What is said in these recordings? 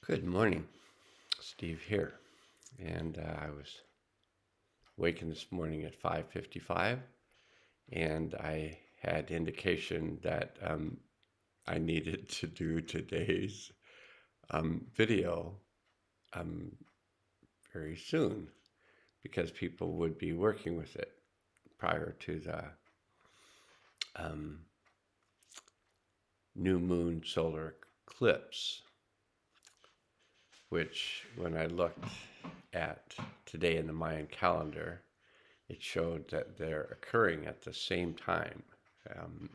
Good morning, Steve here. And I was wakened this morning at 5:55, and I had indication that I needed to do today's video um, very soon because people would be working with it prior to the um, new moon solar eclipse, which when I looked at today in the Mayan calendar, it showed that they're occurring at the same time.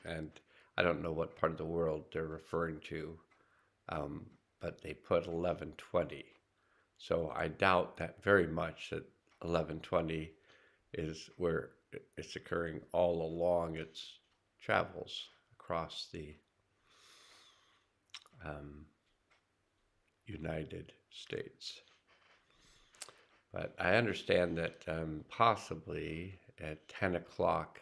And I don't know what part of the world they're referring to, but they put 1120. So I doubt that very much that 1120 is where it's occurring all along its travels across the um, United States. But I understand that possibly at 10 o'clock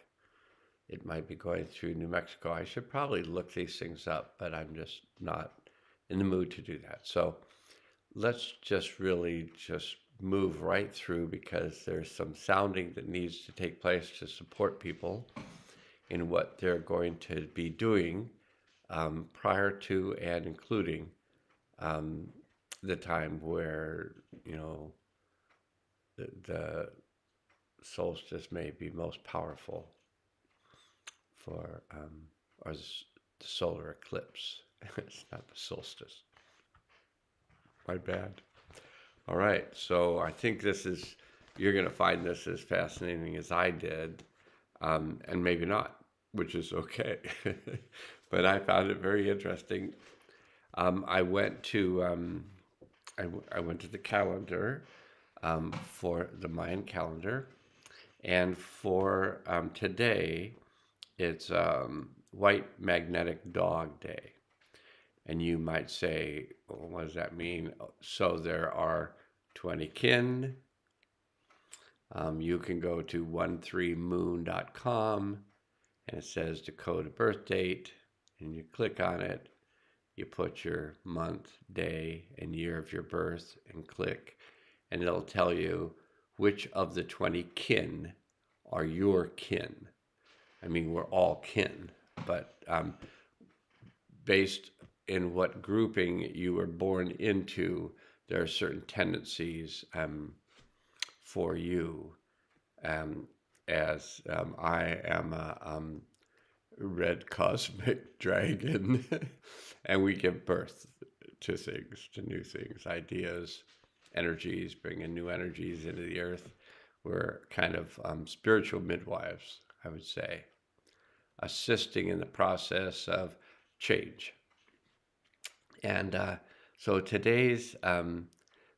it might be going through New Mexico. I should probably look these things up, but I'm just not in the mood to do that. So let's just really just move right through because there's some sounding that needs to take place to support people in what they're going to be doing prior to and including um, the time where, you know, the solstice may be most powerful for or the solar eclipse. It's not the solstice. My bad. All right, so I think you're going to find this as fascinating as I did, and maybe not, which is okay. But I found it very interesting. I went to I went to the calendar for the Mayan calendar, and for today, it's White Magnetic Dog Day. And you might say, well, what does that mean? So there are 20 kin. You can go to 13moon.com and it says Dakota birth date, and you click on it. You put your month, day, and year of your birth and click, and it'll tell you which of the 20 kin are your kin. I mean, we're all kin, but based in what grouping you were born into, there are certain tendencies for you. As I am a red cosmic dragon, and we give birth to things, to new things, ideas, energies, bringing new energies into the earth. We're kind of spiritual midwives, I would say, assisting in the process of change. And so today's,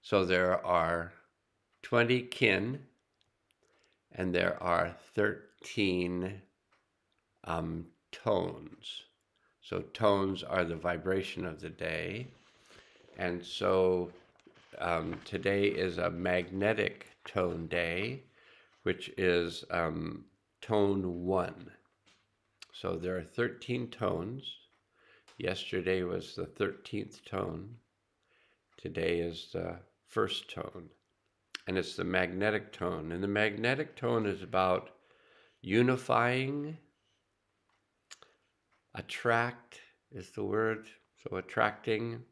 so there are 20 kin, and there are 13 tones. So tones are the vibration of the day. And so today is a magnetic tone day, which is tone 1. So there are 13 tones. Yesterday was the 13th tone. Today is the first tone. And it's the magnetic tone. And the magnetic tone is about unifying. Attract is the word. So attracting,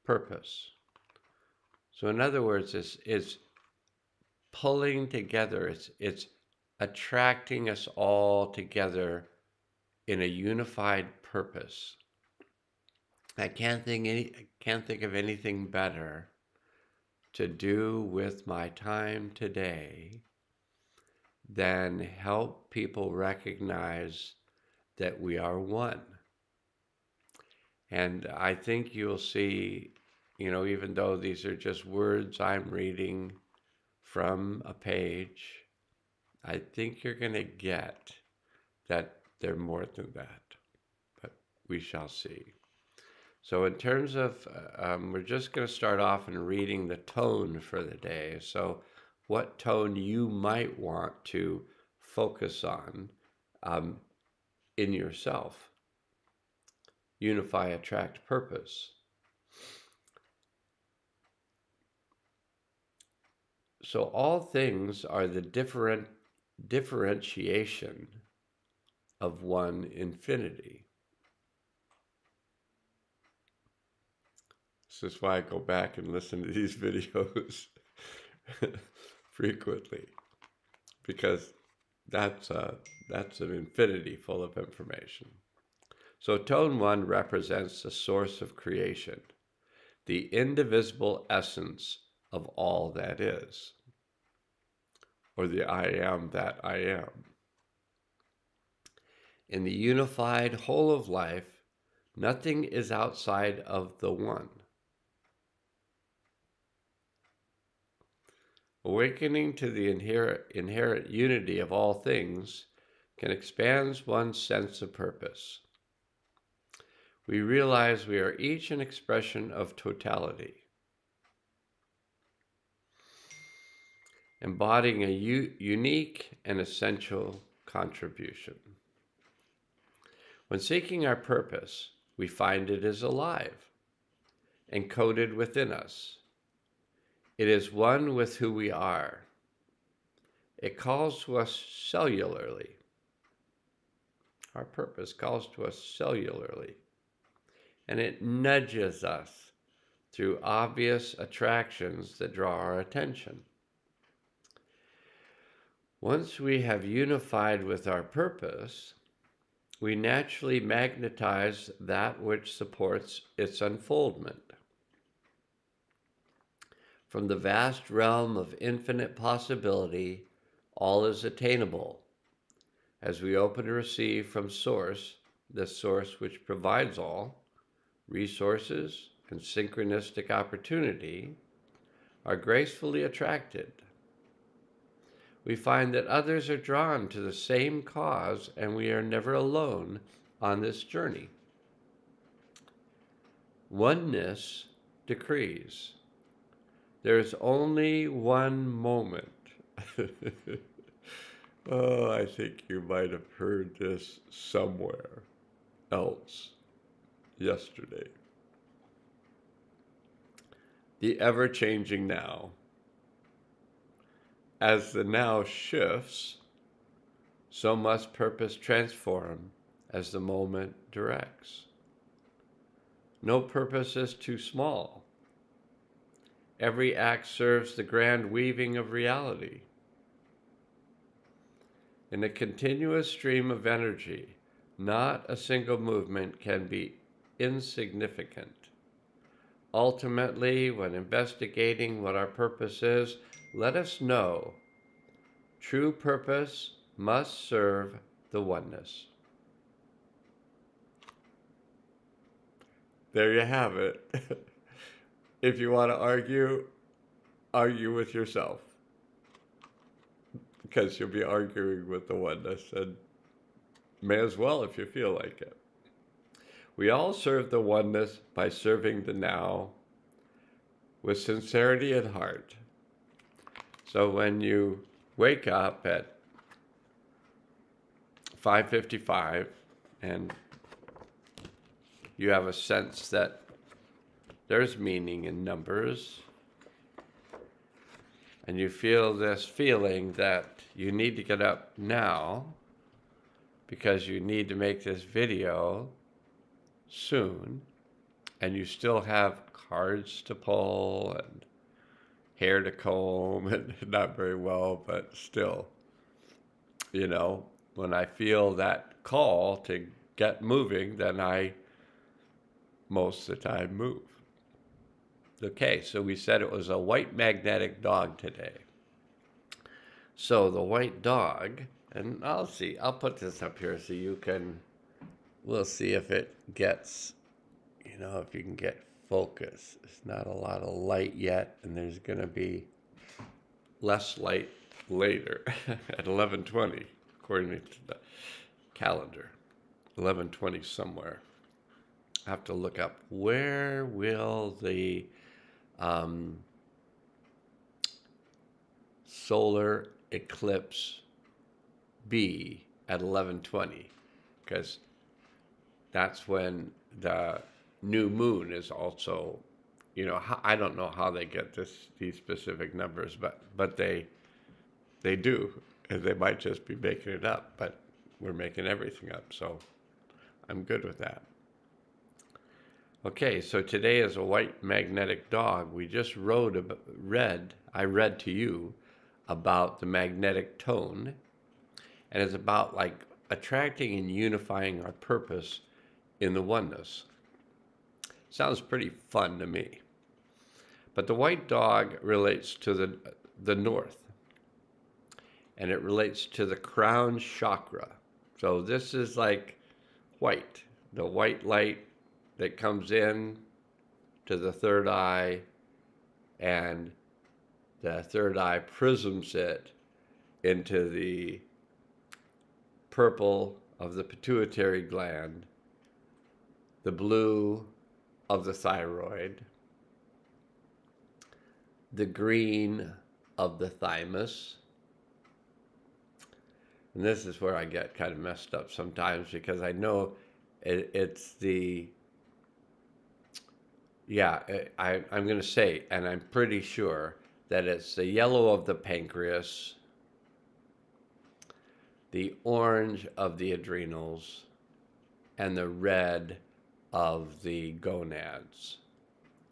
purpose. So in other words, it's pulling together. It's attracting us all together in a unified purpose. I can't think of anything better to do with my time today than help people recognize that we are one. And I think you'll see, you know, even though these are just words I'm reading from a page, I think you're going to get that they're more than that. But we shall see. So in terms of, we're just going to start off in reading the tone for the day. So what tone you might want to focus on in yourself. Unify, attract, purpose. So all things are the differentiation of one infinity. This is why I go back and listen to these videos frequently, because that's an infinity full of information. So tone one represents the source of creation, the indivisible essence of all that is, or the I am that I am. In the unified whole of life, nothing is outside of the one. Awakening to the inherent unity of all things can expand one's sense of purpose. We realize we are each an expression of totality, embodying a unique and essential contribution. When seeking our purpose, we find it is alive, encoded within us. It is one with who we are. It calls to us cellularly. Our purpose calls to us cellularly, and it nudges us through obvious attractions that draw our attention. Once we have unified with our purpose, we naturally magnetize that which supports its unfoldment. From the vast realm of infinite possibility, all is attainable as we open to receive from Source, the source which provides all, resources and synchronistic opportunity, are gracefully attracted. We find that others are drawn to the same cause, and we are never alone on this journey. Oneness decrees. There is only one moment. Oh, I think you might have heard this somewhere else yesterday. The ever-changing now. As the now shifts, so must purpose transform as the moment directs. No purpose is too small. Every act serves the grand weaving of reality. In a continuous stream of energy, not a single movement can be insignificant. Ultimately, when investigating what our purpose is, let us know true purpose must serve the oneness. There you have it. If you want to argue with yourself, because you'll be arguing with the oneness, and may as well if you feel like it. We all serve the oneness by serving the now with sincerity at heart. So when you wake up at 5:55 and you have a sense that there's meaning in numbers, and you feel this feeling that you need to get up now because you need to make this video soon, and you still have cards to pull and hair to comb, and not very well, but still, you know, when I feel that call to get moving, then I most of the time move. Okay, so we said it was a white magnetic dog today. So the white dog, and I'll put this up here so you can, we'll see if it gets, if you can get focus. It's not a lot of light yet, and there's going to be less light later at 11:20, according to the calendar. 11:20 somewhere. I have to look up where will the solar eclipse be at 11:20, because that's when the new moon is also, I don't know how they get these specific numbers, but they do, and they might just be making it up, but we're making everything up, so I'm good with that. Okay, so today is a white magnetic dog. We just I read to you about the magnetic tone, and it's about like attracting and unifying our purpose in the oneness. Sounds pretty fun to me. But the white dog relates to the north, and it relates to the crown chakra. So this is like white, the white light that comes in to the third eye, and the third eye prisms it into the purple of the pituitary gland, the blue of the thyroid, the green of the thymus. And this is where I get kind of messed up sometimes, because I know it's the, I'm going to say, and I'm pretty sure that it's the yellow of the pancreas, the orange of the adrenals, and the red of the gonads.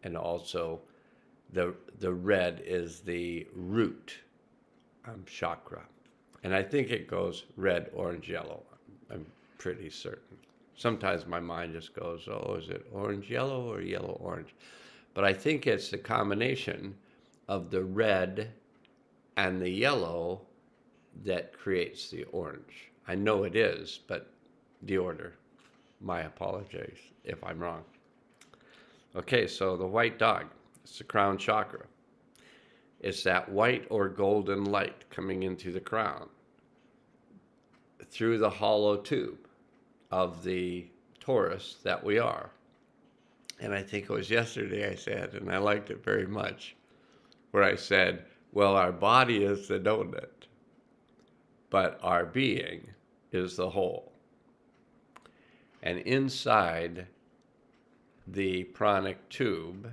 And also the red is the root chakra. And I think it goes red, orange, yellow. I'm pretty certain. Sometimes my mind just goes, oh, is it orange, yellow, or yellow, orange? But I think it's the combination of the red and the yellow that creates the orange. I know it is, but the order, my apologies if I'm wrong. Okay, so the white dog, it's the crown chakra. It's that white or golden light coming into the crown through the hollow tube of the torus that we are. And I think it was yesterday I said, and I liked it very much, where I said, well, our body is the donut, but our being is the whole. And inside the pranic tube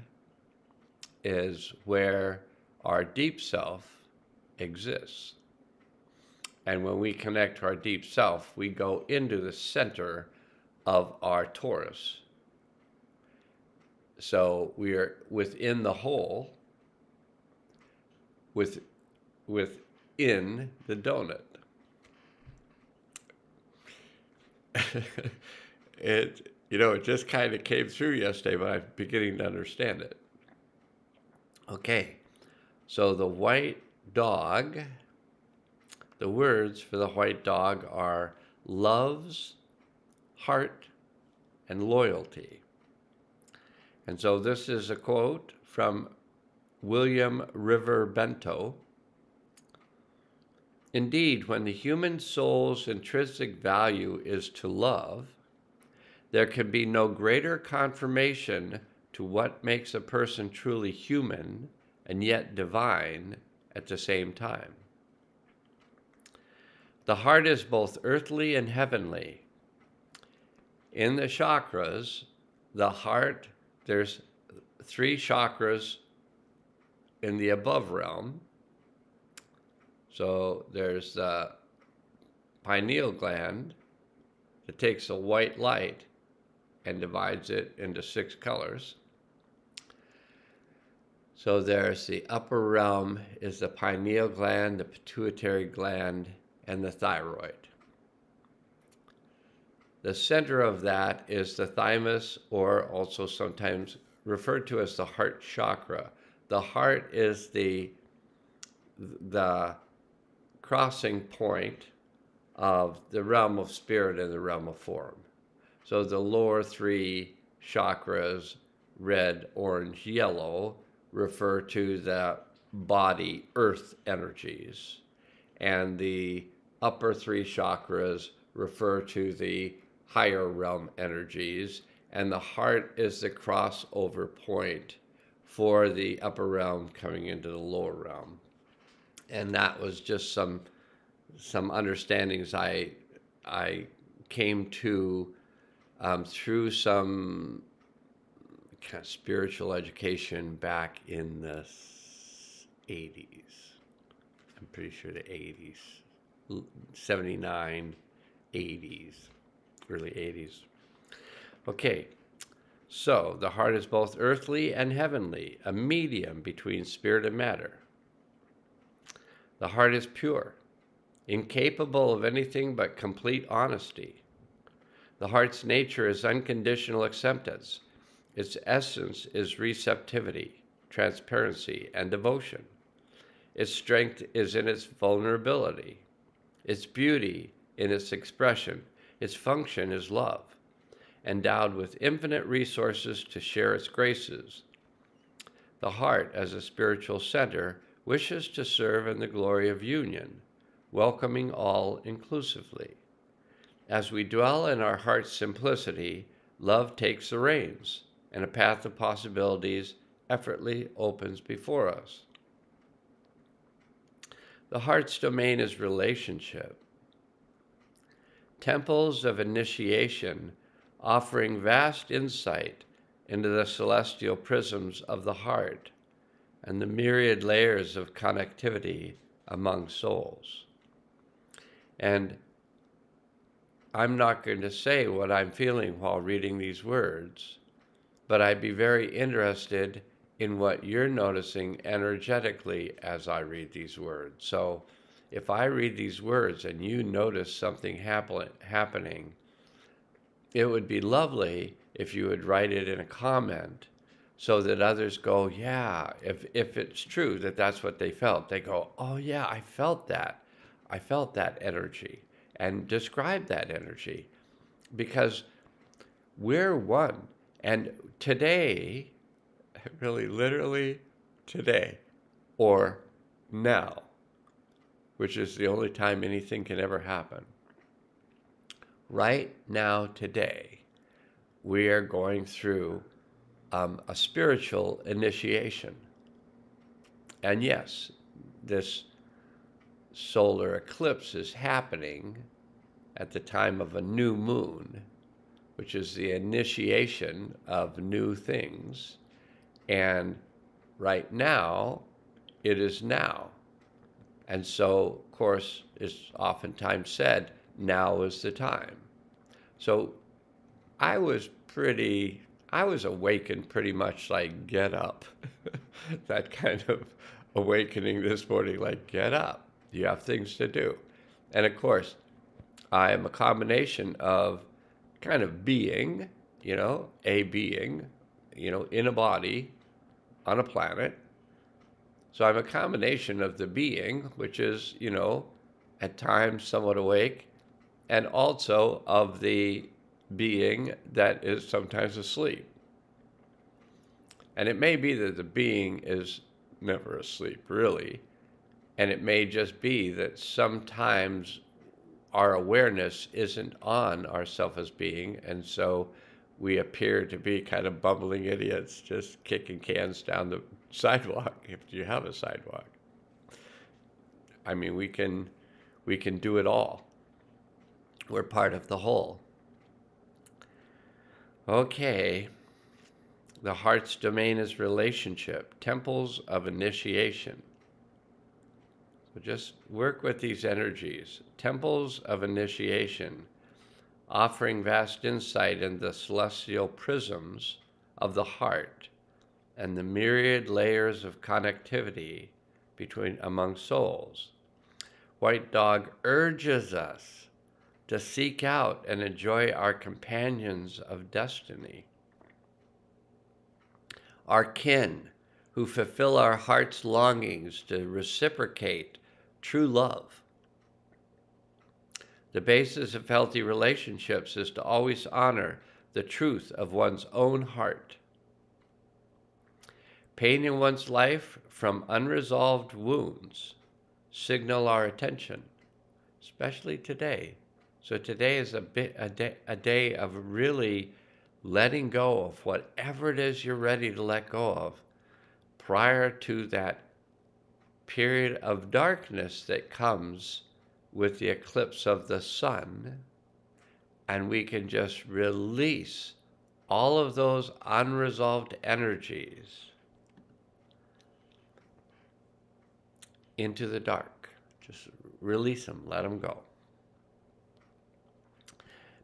is where our deep self exists. And when we connect to our deep self, we go into the center of our torus. So we are within the whole, within the donut. It just kind of came through yesterday, but I'm beginning to understand it. Okay, so the white dog, the words for the white dog are loves, heart, and loyalty. And so this is a quote from William River Bento. Indeed, when the human soul's intrinsic value is to love, there can be no greater confirmation to what makes a person truly human and yet divine at the same time. The heart is both earthly and heavenly. In the chakras, the heart, there's 3 chakras in the above realm. So there's the pineal gland that takes the white light and divides it into 6 colors. So there's the upper realm is the pineal gland, the pituitary gland, and the thyroid. The center of that is the thymus, or also sometimes referred to as the heart chakra. The heart is the crossing point of the realm of spirit and the realm of form. So the lower 3 chakras, red, orange, yellow, refer to the body, earth energies. And the upper 3 chakras refer to the higher realm energies. And the heart is the crossover point for the upper realm coming into the lower realm. And that was just some understandings I came to through some kind of spiritual education back in the 80s. I'm pretty sure the 80s, 79, 80s, early 80s. Okay, so the heart is both earthly and heavenly, a medium between spirit and matter. The heart is pure, incapable of anything but complete honesty. The heart's nature is unconditional acceptance. Its essence is receptivity, transparency, and devotion. Its strength is in its vulnerability. Its beauty in its expression. Its function is love, endowed with infinite resources to share its graces. The heart, as a spiritual center, wishes to serve in the glory of union, welcoming all inclusively. As we dwell in our heart's simplicity, love takes the reins, and a path of possibilities effortlessly opens before us. The heart's domain is relationship. Temples of initiation offering vast insight into the celestial prisms of the heart and the myriad layers of connectivity among souls. And I'm not going to say what I'm feeling while reading these words, but I'd be very interested in what you're noticing energetically as I read these words. So if I read these words and you notice something happening, it would be lovely if you would write it in a comment so that others go, yeah, if it's true that that's what they felt, they go, oh yeah, I felt that. I felt that energy, and describe that energy, because we're one. And today, really literally today, or now, which is the only time anything can ever happen, right now, today, we are going through a spiritual initiation. And yes, this solar eclipse is happening at the time of a new moon, which is the initiation of new things. And right now, it is now. And so, of course, it's oftentimes said, now is the time. So I was awakened pretty much like, get up. That kind of awakening this morning, like, get up. You have things to do. And of course, I am a combination of kind of being, a being, in a body on a planet. So I'm a combination of the being, which is, at times somewhat awake, and also of the being that is sometimes asleep. And it may be that the being is never asleep, really. And it may just be that sometimes our awareness isn't on ourself as being, and so we appear to be kind of bumbling idiots just kicking cans down the sidewalk, if you have a sidewalk. I mean, we can do it all. We're part of the whole. Okay. The heart's domain is relationship, temples of initiation. So just work with these energies, temples of initiation, offering vast insight in the celestial prisms of the heart and the myriad layers of connectivity among souls. White Dog urges us to seek out and enjoy our companions of destiny, our kin who fulfill our heart's longings to reciprocate true love. The basis of healthy relationships is to always honor the truth of one's own heart. Pain in one's life from unresolved wounds signal our attention, especially today. So today is a day of really letting go of whatever it is you're ready to let go of prior to that period of darkness that comes with the eclipse of the sun, and we can just release all of those unresolved energies into the dark. Just release them, let them go.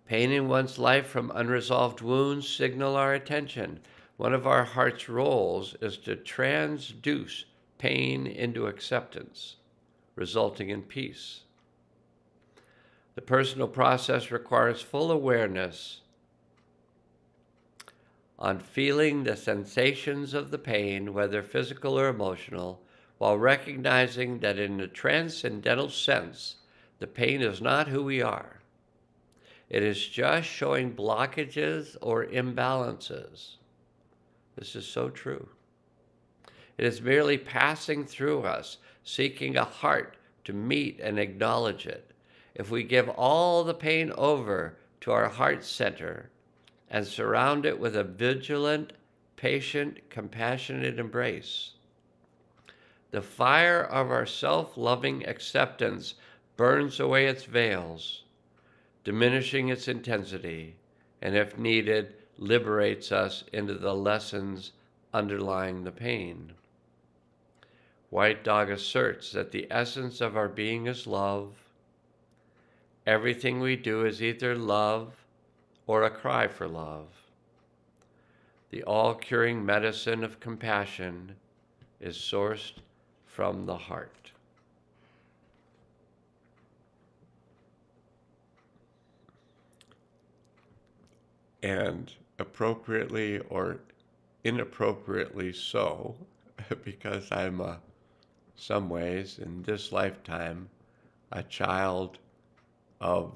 Pain in one's life from unresolved wounds signal our attention. One of our heart's roles is to transduce pain into acceptance, resulting in peace. The personal process requires full awareness on feeling the sensations of the pain, whether physical or emotional, while recognizing that in a transcendental sense, the pain is not who we are. It is just showing blockages or imbalances. This is so true. It is merely passing through us, seeking a heart to meet and acknowledge it. If we give all the pain over to our heart center and surround it with a vigilant, patient, compassionate embrace, the fire of our self-loving acceptance burns away its veils, diminishing its intensity, and if needed, liberates us into the lessons underlying the pain. White Dog asserts that the essence of our being is love. Everything we do is either love or a cry for love. The all-curing medicine of compassion is sourced from the heart. And appropriately or inappropriately so, because I'm some ways in this lifetime a child of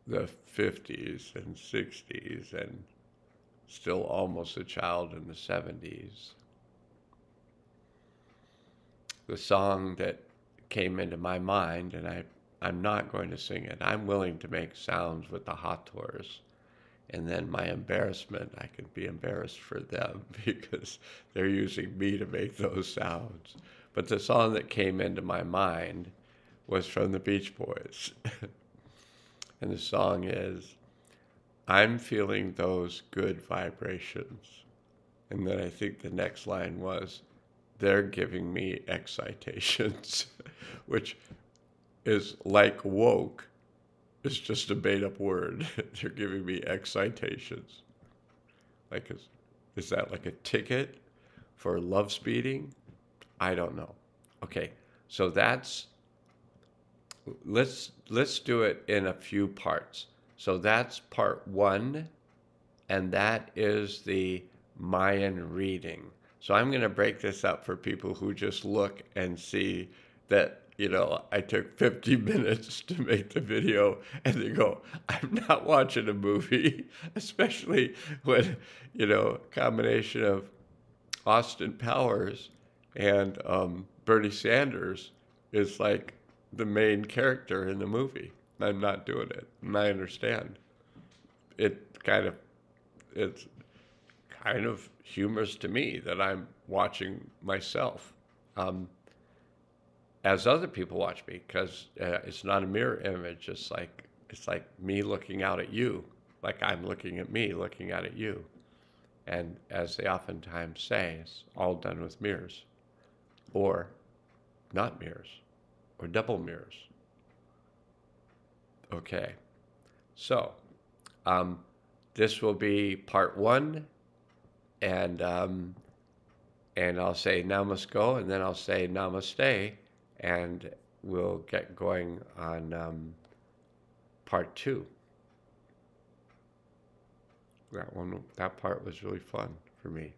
the 50s and 60s and still almost a child in the 70s. The song that came into my mind, and I'm not going to sing it. I'm willing to make sounds with the Hathors. And then my embarrassment, I can be embarrassed for them because they're using me to make those sounds. But the song that came into my mind was from the Beach Boys. And the song is, I'm feeling those good vibrations. And then I think the next line was, they're giving me excitations, which is like woke. It's just a made-up word. They're giving me excitations. Like, is that like a ticket for love speeding? I don't know. Okay, so let's do it in a few parts. So that's part one, and that is the Mayan reading. So I'm going to break this up for people who just look and see that, you know, I took 50 minutes to make the video, and they go, I'm not watching a movie, especially when, you know, a combination of Austin Powers and Bernie Sanders is like the main character in the movie. I'm not doing it, and I understand. It's kind of humorous to me that I'm watching myself. As other people watch me, because it's not a mirror image. It's like me looking out at you, like I'm looking at me, looking out at you. And as they oftentimes say, it's all done with mirrors, or not mirrors, or double mirrors. Okay, so this will be part one, and I'll say namasko, and then I'll say namaste, and we'll get going on part two. That part was really fun for me.